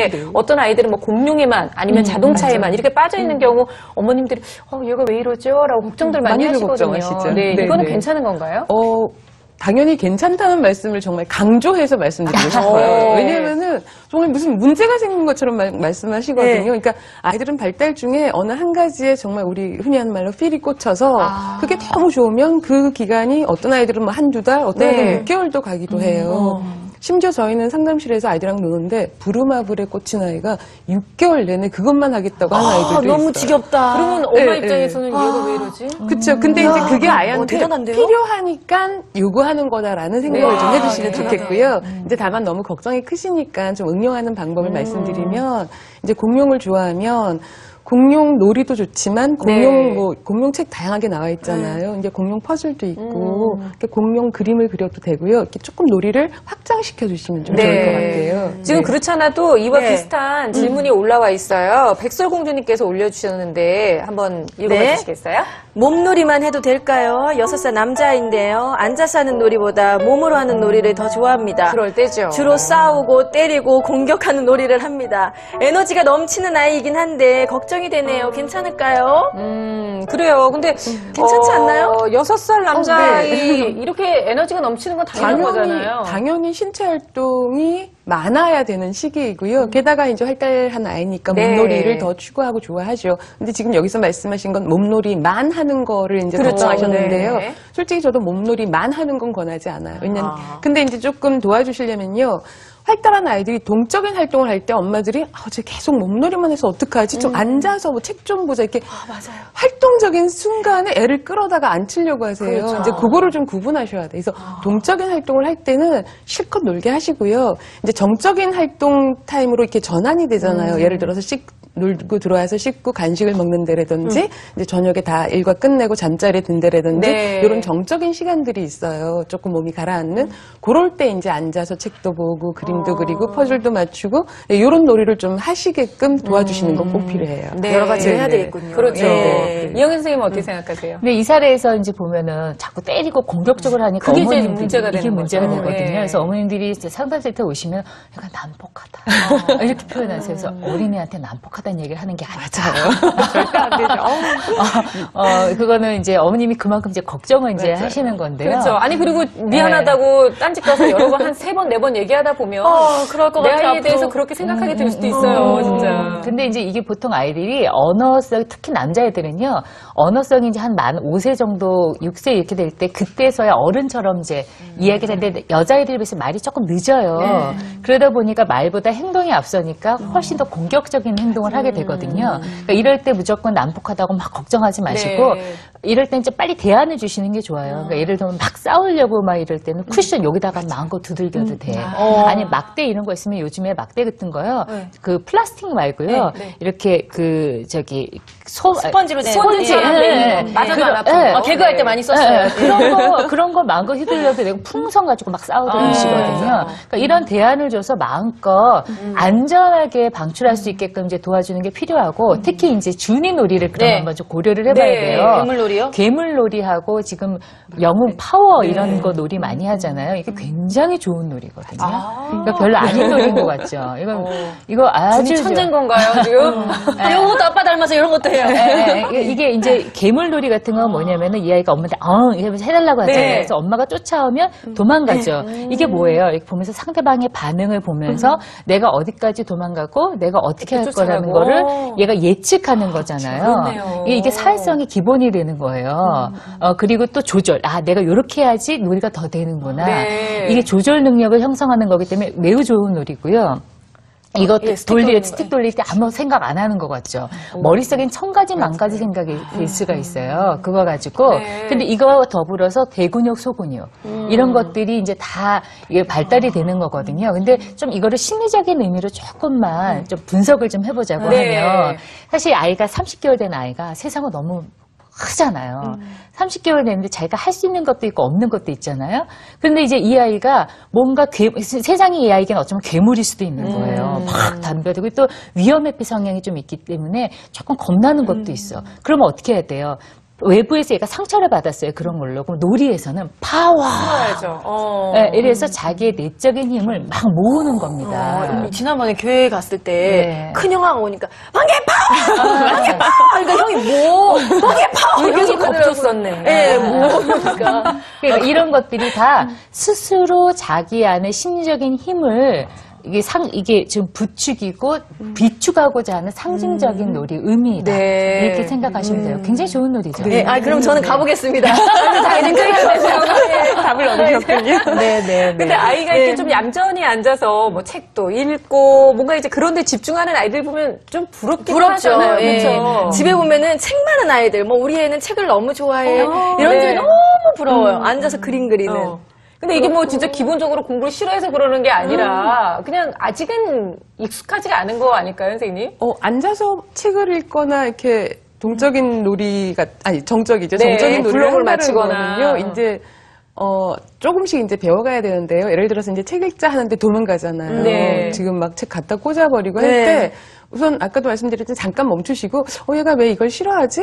있는데 어떤 아이들은 뭐 공룡에만 아니면 자동차에만 이렇게 빠져 있는 경우 어머님들이 얘가 왜 이러죠? 라고 걱정들 많이 하시거든요. 걱정하시죠. 네, 네, 이거는 네. 괜찮은 건가요? 당연히 괜찮다는 말씀을 정말 강조해서 말씀드리고 싶어요. 왜냐면은 정말 무슨 문제가 생긴 것처럼 말씀하시거든요. 네. 그러니까 아이들은 발달 중에 어느 한 가지에 정말 우리 흔히 하는 말로 필이 꽂혀서 그게 너무 좋으면 그 기간이 어떤 아이들은 뭐 한두 달, 어떤 아이들은 6개월도 가기도 해요. 심지어 저희는 상담실에서 아이들이랑 노는데 부루마블에 꽂힌 아이가 6개월 내내 그것만 하겠다고 하는 아이들도 너무 있어요. 지겹다. 그러면 엄마 입장에서는 얘가 왜 이러지? 그쵸. 근데 이제 그게 아이한테 대단한데요? 필요하니까 요구하는 거다라는 생각을 좀 해주시면 대단하다. 좋겠고요. 이제 다만 너무 걱정이 크시니까 좀 응용하는 방법을 말씀드리면 이제 공룡을 좋아하면 공룡 놀이도 좋지만 공룡 책 다양하게 나와 있잖아요. 이제 공룡 퍼즐도 있고 이렇게 공룡 그림을 그려도 되고요. 이렇게 조금 놀이를 확장시켜 주시면 좀 좋을 것 같아요. 지금 그렇잖아도 이와 네. 비슷한 질문이 올라와 있어요. 백설공주님께서 올려주셨는데 한번 읽어주시겠어요? 몸놀이만 해도 될까요? 6살 남자인데요. 앉아서 하는 놀이보다 몸으로 하는 놀이를 더 좋아합니다. 그럴 때죠. 주로 싸우고 때리고 공격하는 놀이를 합니다. 에너지가 넘치는 아이이긴 한데 걱정이 되네요. 괜찮을까요? 그래요. 근데 괜찮지 않나요? 6살 남자아이 이렇게 에너지가 넘치는 건 당연한 거잖아요. 당연히 신체 활동이 많아야 되는 시기이고요. 게다가 이제 활달한 아이니까 몸놀이를 더 추구하고 좋아하죠. 근데 지금 여기서 말씀하신 건 몸놀이만 하는 거를 이제 걱정하셨는데요. 네. 솔직히 저도 몸놀이만 하는 건 권하지 않아요. 왜냐면 근데 이제 조금 도와주시려면요. 활달한 아이들이 동적인 활동을 할 때 엄마들이 쟤 계속 몸놀이만 해서 어떡하지? 좀 앉아서 뭐 책 좀 보자 이렇게 맞아요. 활동적인 순간에 애를 끌어다가 앉히려고 하세요. 그렇죠. 이제 그거를 좀 구분하셔야 돼요. 그래서 동적인 활동을 할 때는 실컷 놀게 하시고요. 이제 정적인 활동 타임으로 이렇게 전환이 되잖아요. 예를 들어서 놀고 들어와서 씻고 간식을 먹는 데라든지 이제 저녁에 다 일과 끝내고 잠자리에 든 데라든지 이런 정적인 시간들이 있어요. 조금 몸이 가라앉는 그럴 때 이제 앉아서 책도 보고 그림도 그리고 퍼즐도 맞추고 이런 놀이를 좀 하시게끔 도와주시는 건 꼭 필요해요. 여러 가지를 해야 되겠군요. 그렇죠. 예. 이영현 선생님은 어떻게 생각하세요? 근데 이 사례에서 이제 보면은 자꾸 때리고 공격적으로 하니까 그게 이제 어머님들이 문제가 이게 되는 문제가 거죠. 되거든요. 예. 그래서 어머님들이 이제 상담센터 오시면 약간 난폭하다 이렇게 표현하세요. 그래서 어린이한테 난폭하다는 얘기를 하는 게 아니잖아요. 절대 안 되죠. 그거는 이제 어머님이 그만큼 이제 걱정을 이제 하시는 건데요. 그렇죠. 아니 그리고 미안하다고 딴집 가서 여러 번 한 3번, 4번 얘기하다 보면 그럴 것 내 같아. 아이에 대해서 그렇게 생각하게 될 수도 있어요. 진짜. 근데 이제 이게 보통 아이들이 언어성, 특히 남자애들은요, 언어성이 이제 한 만 5세 정도, 6세 이렇게 될 때, 그때서야 어른처럼 이제 이야기를 하는데, 여자애들에 비해서 말이 조금 늦어요. 그러다 보니까 말보다 행동이 앞서니까 훨씬 더 공격적인 행동을 하게 되거든요. 그러니까 이럴 때 무조건 난폭하다고 막 걱정하지 마시고, 이럴 때 이제 빨리 대안을 주시는 게 좋아요. 그러니까 예를 들면 막 싸우려고 막 이럴 때는 쿠션 여기다가 마음껏 두들겨도 돼. 아니 막대 이런 거 있으면 요즘에 막대 같은 거요. 그 플라스틱 말고요. 이렇게 그 저기 스펀지로 된 스펀지 맞아도 안 아프고. 개그할 때 많이 썼어요. 그런 거 마음껏 휘둘려도 되고 풍선 가지고 막 싸우시거든요. 그러니까 이런 대안을 줘서 마음껏 안전하게 방출할 수 있게끔 이제 도와주는 게 필요하고 특히 이제 준이 놀이를 그럼 한번 좀 고려를 해봐야 돼요. 괴물놀이요? 괴물놀이하고 지금 영웅 파워 이런 거 놀이 많이 하잖아요. 이게 굉장히 좋은 놀이거든요. 그러니까 별로 아닌 놀이인 것 같죠. 이거 아주 천재인 건가요, 지금? 이런 것도 아빠 닮아서 이런 것도 해요. 이게 이제 괴물놀이 같은 건 뭐냐면은 이 아이가 엄마한테 이러면서 해달라고 하잖아요. 그래서 엄마가 쫓아오면 도망가죠. 이게 뭐예요? 이렇게 보면서 상대방의 반응을 보면서 내가 어디까지 도망가고 내가 어떻게 할 거라는 거를 얘가 예측하는 거잖아요. 이게 사회성이 기본이 되는 거예요. 그리고 또 조절. 내가 이렇게 해야지 놀이가 더 되는구나. 이게 조절 능력을 형성하는 거기 때문에 매우 좋은 놀이고요. 이거 스틱 돌릴 때 아무 생각 안 하는 것 같죠. 머릿속엔 1000가지 만가지 생각이 들 수가 있어요. 그거 가지고. 근데 이거 더불어서 대근육, 소근육 이런 것들이 이제 다 이게 발달이 되는 거거든요. 근데 좀 이거를 심리적인 의미로 조금만 좀 분석을 좀 해보자고 하면 사실 아이가 30개월 된 아이가 세상을 너무 크잖아요. 30개월 됐는데 자기가 할 수 있는 것도 있고 없는 것도 있잖아요. 그런데 이제 이 아이가 뭔가 세상에 이 아이에게는 어쩌면 괴물일 수도 있는 거예요. 막 덤벼들고 또 위험회피 성향이 좀 있기 때문에 조금 겁나는 것도 있어. 그러면 어떻게 해야 돼요? 외부에서 얘가 상처를 받았어요. 그런 걸로. 그럼 놀이에서는 파워. 해야죠. 네, 이래서 자기의 내적인 힘을 막 모으는 겁니다. 지난번에 교회 갔을 때 네. 큰 형아가 오니까 방개 파워! 방개 파워! 그러니까 형이 뭐 방개 파워! 형이 겁줬었네. 예, 뭐 그러니까 그러니까 이런 것들이 다 스스로 자기 안에 심리적인 힘을 이게 좀 부추기고 비축하고자 하는 상징적인 놀이, 의미이다. 네. 이렇게 생각하시면 돼요. 굉장히 좋은 놀이죠. 네, 그럼 저는 가보겠습니다. 답을 얻으셨군요. 네. 근데 아이가 이렇게 좀 얌전히 앉아서 뭐 책도 읽고 뭔가 이제 그런 데 집중하는 아이들 보면 좀 부럽긴 부럽죠. 하잖아요. 예. 그렇죠? 집에 보면은 책 많은 아이들, 뭐 우리 애는 책을 너무 좋아해. 이런 네. 집이 너무 부러워요. 앉아서 그림 그리는. 근데 이게 뭐 진짜 기본적으로 공부를 싫어해서 그러는 게 아니라 그냥 아직은 익숙하지가 않은 거 아닐까요, 선생님? 앉아서 책을 읽거나 이렇게 동적인 놀이가, 아니, 정적이죠. 네, 정적인 놀이를 블록을 한다는 맞추거나. 거는요, 이제, 조금씩 이제 배워가야 되는데요. 예를 들어서 이제 책 읽자 하는데 도망가잖아요. 네. 지금 막 책 갖다 꽂아버리고 할 네. 때, 우선 아까도 말씀드렸지만 잠깐 멈추시고, 얘가 왜 이걸 싫어하지?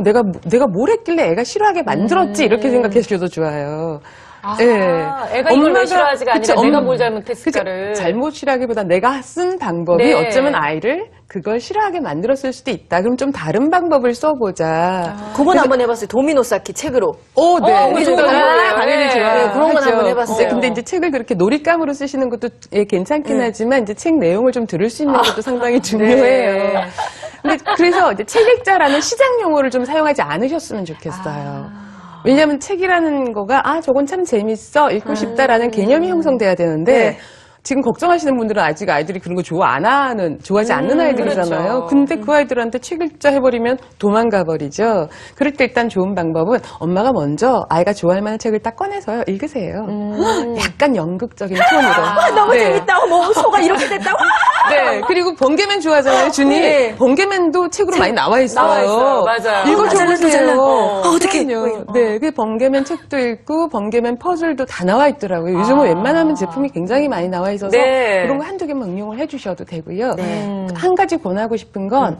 내가 뭘 했길래 애가 싫어하게 만들었지? 이렇게 생각해 주셔도 좋아요. 애가 이걸 왜 싫어하지가 아니라 그쵸, 내가 뭘 잘못했을까를. 그쵸, 잘못이라기보다 내가 쓴 방법이 네. 어쩌면 아이를 그걸 싫어하게 만들었을 수도 있다. 그럼 좀 다른 방법을 써보자. 그건 한번 해봤어요. 도미노 쌓기 책으로. 네. 그거 좋은 거예요. 당연히 네. 좋아. 네, 그런 건 한번 해봤어요. 근데 이제 책을 그렇게 놀잇감으로 쓰시는 것도 괜찮긴 하지만 이제 책 내용을 좀 들을 수 있는 것도 상당히 중요해요. 근데 그래서 이제 책 읽자라는 시장 용어를 좀 사용하지 않으셨으면 좋겠어요. 왜냐하면 책이라는 거가 저건 참 재밌어 읽고 싶다라는 개념이 형성돼야 되는데 지금 걱정하시는 분들은 아직 아이들이 그런 거 좋아하지 않는 아이들이잖아요. 그렇죠. 근데 그 아이들한테 책 읽자 해버리면 도망가 버리죠. 그럴 때 일단 좋은 방법은 엄마가 먼저 아이가 좋아할 만한 책을 딱 꺼내서요. 읽으세요. 약간 연극적인 톤으로. 너무 재밌다. 뭐 소가 이렇게 됐다. 네. 그리고 번개맨 좋아하잖아요, 준이. 네. 번개맨도 책으로 많이 나와 있어요. 나와 있어요. 맞아요. 읽어줘보세요. 어떡해. 네. 그 번개맨 책도 읽고, 번개맨 퍼즐도 다 나와 있더라고요. 요즘은 웬만하면 제품이 굉장히 많이 나와 있어서 네. 그런 거 한두 개만 응용을 해주셔도 되고요. 한 가지 권하고 싶은 건,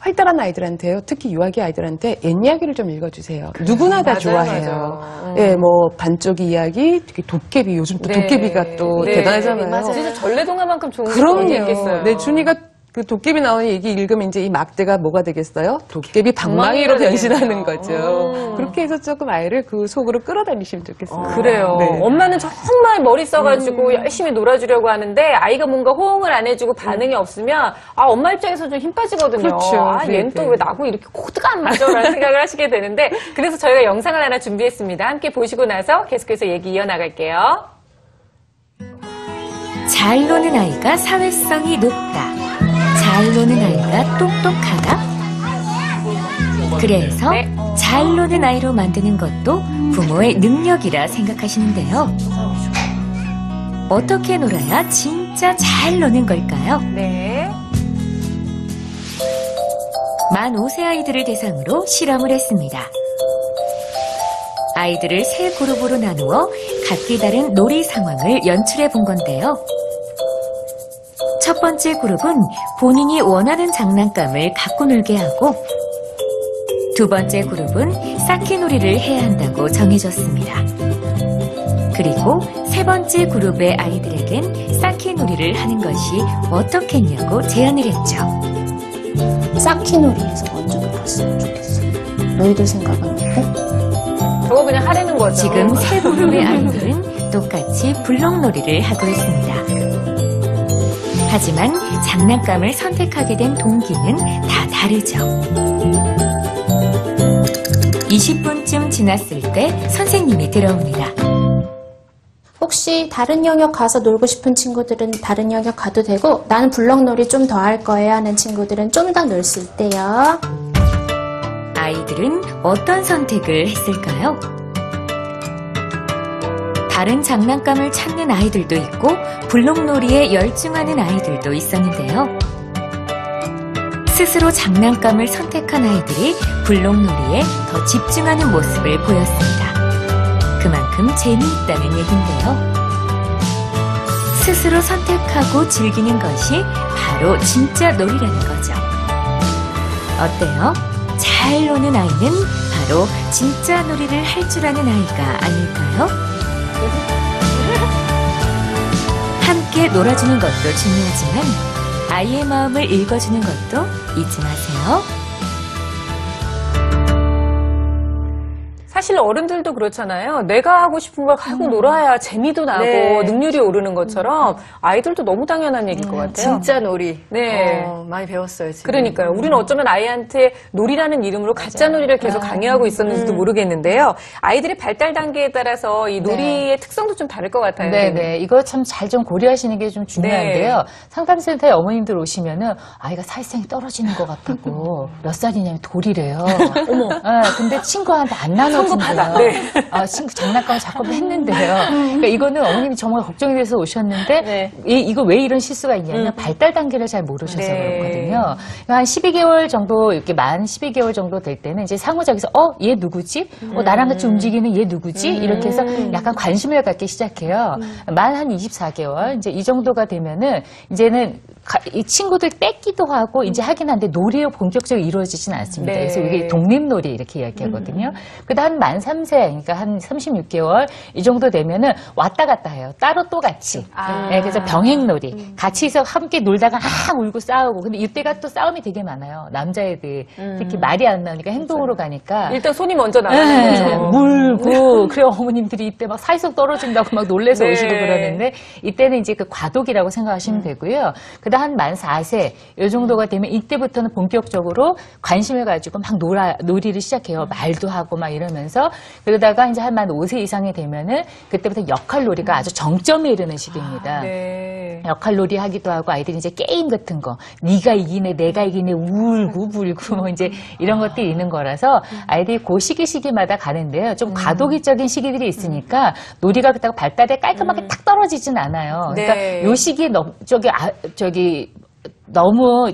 활달한 아이들한테요, 특히 유아기 아이들한테 옛 이야기를 좀 읽어주세요. 누구나 다 맞아요, 좋아해요. 맞아요. 예, 뭐 반쪽이 이야기, 특히 도깨비 요즘 또 네. 도깨비가 또 네. 대단하잖아요. 맞아요. 진짜 전래동화만큼 좋은 게 그럼요. 있겠어요. 네, 준이가 그 도깨비 나오는 얘기 읽으면 이제 이 막대가 뭐가 되겠어요? 도깨비 방망이로 방망이가 변신하는 되겠네요. 거죠. 그렇게 해서 조금 아이를 그 속으로 끌어다니시면 좋겠습니다. 그래요. 네. 엄마는 정말 머리 써가지고 열심히 놀아주려고 하는데 아이가 뭔가 호응을 안 해주고 반응이 없으면 엄마 입장에서 좀 힘 빠지거든요. 그렇죠. 얘는 네, 또 네. 왜 나하고 이렇게 코드가 안 맞아라는 생각을 하시게 되는데 그래서 저희가 영상을 하나 준비했습니다. 함께 보시고 나서 계속해서 얘기 이어나갈게요. 잘 노는 아이가 사회성이 높다. 잘 노는 아이가 똑똑하다. 그래서 네. 잘 노는 아이로 만드는 것도 부모의 능력이라 생각하시는데요. 어떻게 놀아야 진짜 잘 노는 걸까요? 네. 만 5세 아이들을 대상으로 실험을 했습니다. 아이들을 세 그룹으로 나누어 각기 다른 놀이 상황을 연출해 본 건데요. 첫 번째 그룹은 본인이 원하는 장난감을 갖고 놀게 하고, 두 번째 그룹은 쌓기놀이를 해야 한다고 정해졌습니다. 그리고 세 번째 그룹의 아이들에겐 쌓기놀이를 하는 것이 어떻겠냐고 제안을 했죠. 쌓기놀이에서 먼저 놀았으면 좋겠어. 너희들 생각은 어때? 저거 그냥 하라는 거죠. 지금 세 그룹의 아이들은 똑같이 블럭놀이를 하고 있습니다. 하지만 장난감을 선택하게 된 동기는 다 다르죠. 20분쯤 지났을 때 선생님이 들어옵니다. 혹시 다른 영역 가서 놀고 싶은 친구들은 다른 영역 가도 되고 나는 블럭놀이 좀 더 할 거예요 하는 친구들은 좀 더 놀 수 있대요. 아이들은 어떤 선택을 했을까요? 다른 장난감을 찾는 아이들도 있고 블록놀이에 열중하는 아이들도 있었는데요. 스스로 장난감을 선택한 아이들이 블록놀이에 더 집중하는 모습을 보였습니다. 그만큼 재미있다는 얘긴데요. 스스로 선택하고 즐기는 것이 바로 진짜 놀이라는 거죠. 어때요? 잘 노는 아이는 바로 진짜 놀이를 할 줄 아는 아이가 아닐까요? 함께 놀아주는 것도 중요하지만 아이의 마음을 읽어주는 것도 잊지 마세요. 사실 어른들도 그렇잖아요. 내가 하고 싶은 걸 하고 놀아야 재미도 나고 네. 능률이 오르는 것처럼 아이들도 너무 당연한 얘기일 것 같아요. 진짜 놀이. 네. 많이 배웠어요, 지금. 그러니까요. 우리는 어쩌면 아이한테 놀이라는 이름으로 가짜 놀이를 계속 강요하고 있었는지도 모르겠는데요. 아이들의 발달 단계에 따라서 이 놀이의 특성도 좀 다를 것 같아요. 네네. 이거 참 잘 좀 고려하시는 게 좀 중요한데요. 네. 상담센터에 어머님들 오시면은 아이가 사회성이 떨어지는 것 같다고 몇 살이냐면 돌이래요. 어머. 근데 친구한테 안 나눠준대요. 네. 친구 장난감을 자꾸 했는데요. 그러니까 이거는 어머님이 정말 걱정이 돼서 오셨는데 네. 이거 왜 이런 실수가 있냐면 발달 단계를 잘 모르셔서 네. 그렇거든요. 한 12개월 정도 이렇게 만 12개월 정도 될 때는 이제 상호작에서 얘 누구지? 나랑 같이 움직이는 얘 누구지? 이렇게 해서 약간 관심을 갖기 시작해요. 만 한 24개월 이제 이 정도가 되면은 이제는 이 친구들 뺏기도 하고 이제 하긴 한데 놀이로 본격적으로 이루어지진 않습니다. 네. 그래서 이게 독립놀이 이렇게 이야기하거든요. 그다음 만 3세, 그러니까 한 36개월 이 정도 되면은 왔다 갔다 해요. 따로 또 같이. 네, 그래서 병행놀이. 같이 해서 함께 놀다가 울고 싸우고. 근데 이때가 또 싸움이 되게 많아요. 남자애들. 특히 말이 안 나오니까 행동으로 가니까. 일단 손이 먼저 나가는 거죠. 물고 그래 어머님들이 이때 막 사회성 떨어진다고 막 놀래서 네. 오시고 그러는데 이때는 이제 그 과도기라고 생각하시면 되고요. 그다음 한 만 4세 이 정도가 되면 이때부터는 본격적으로 관심을 가지고 막 놀이를 시작해요. 말도 하고 막 이러면서 그러다가 이제 한 만 5세 이상이 되면은 그때부터 역할놀이가 아주 정점에 이르는 시기입니다. 네. 역할놀이 하기도 하고 아이들이 이제 게임 같은 거 네가 이기네 내가 이기네 울고 불고 뭐 이제 이런 것들이 있는 거라서 아이들이 그 시기마다 가는데요. 좀 과도기적인 시기들이 있으니까 놀이가 그렇다고 발달에 깔끔하게 탁 떨어지진 않아요. 그러니까 네. 요 시기에 너무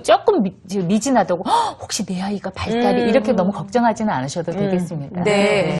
조금 미진하다고 혹시 내 아이가 발달이 이렇게 너무 걱정하지는 않으셔도 되겠습니다. 네.